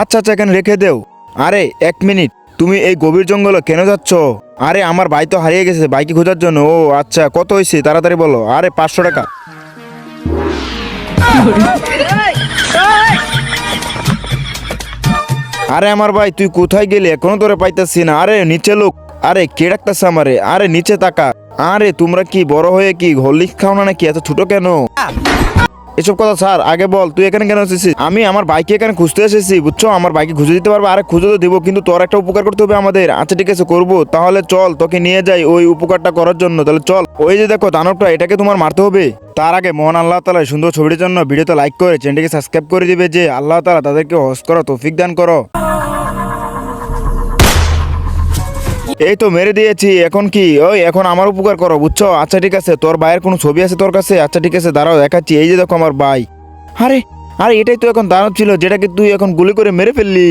আচ্ছা আচ্ছা, এখানে রেখে দেও। আরে 1 মিনিট, তুমি এই গভীর জঙ্গলে কেন যাচ্ছ? আরে আমার ভাই তো হারিয়ে গেছে, বাইকে খোঁজার জন্য। ও আচ্ছা, কত হয়েছে তাড়াতাড়ি বলো। আরে 500 টাকা। আরে আমার ভাই, তুই কোথায় গেলি? এখনো তোরে পাইতেছি না। আরে নিচে লোক। আরে কে ডাকতেছে আমারে? আরে নিচে তাকা। আরে তোমরা কি বড় হয়ে কি হরলিক্স খাও না নাকি? এত ছোট কেন? এসব কথা স্যার আগে বল, তুই এখানে কেন এসেছিস? আমি আমার বাইকে এখানে খুঁজতে এসেছি, বুঝছো? আমার বাইকে খুঁজে দিতে পারবে? আরে খুঁজে তো দিব, কিন্তু তোর একটা উপকার করতে হবে আমাদের। আচ্ছা ঠিক আছে, করবো। তাহলে চল, তোকে নিয়ে যাই ওই উপকারটা করার জন্য। তাহলে চল। ওই যে দেখো দানবটা, এটাকে তোমার মারতে হবে। তার আগে মহান আল্লাহ তাআলা সুন্দর ছবিটির জন্য ভিডিওতে লাইক করে চ্যানেলটিকে সাবস্ক্রাইব করে দিবে, যে আল্লাহ তাআলা তাদেরকে হজ করো তৌফিক দান করো। এই তো মেরে দিয়েছি। এখন কি? ওই এখন আমার উপকার করো, বুঝছো? আচ্ছা ঠিক আছে, তোর ভাইয়ের কোনো ছবি আছে তোর কাছে? আচ্ছা ঠিক আছে, দাঁড়াও দেখাচ্ছি। এই যে দেখো আমার ভাই। আরে আরে এটাই তো এখন দানব ছিল, যেটাকে তুই এখন গুলি করে মেরে ফেললি।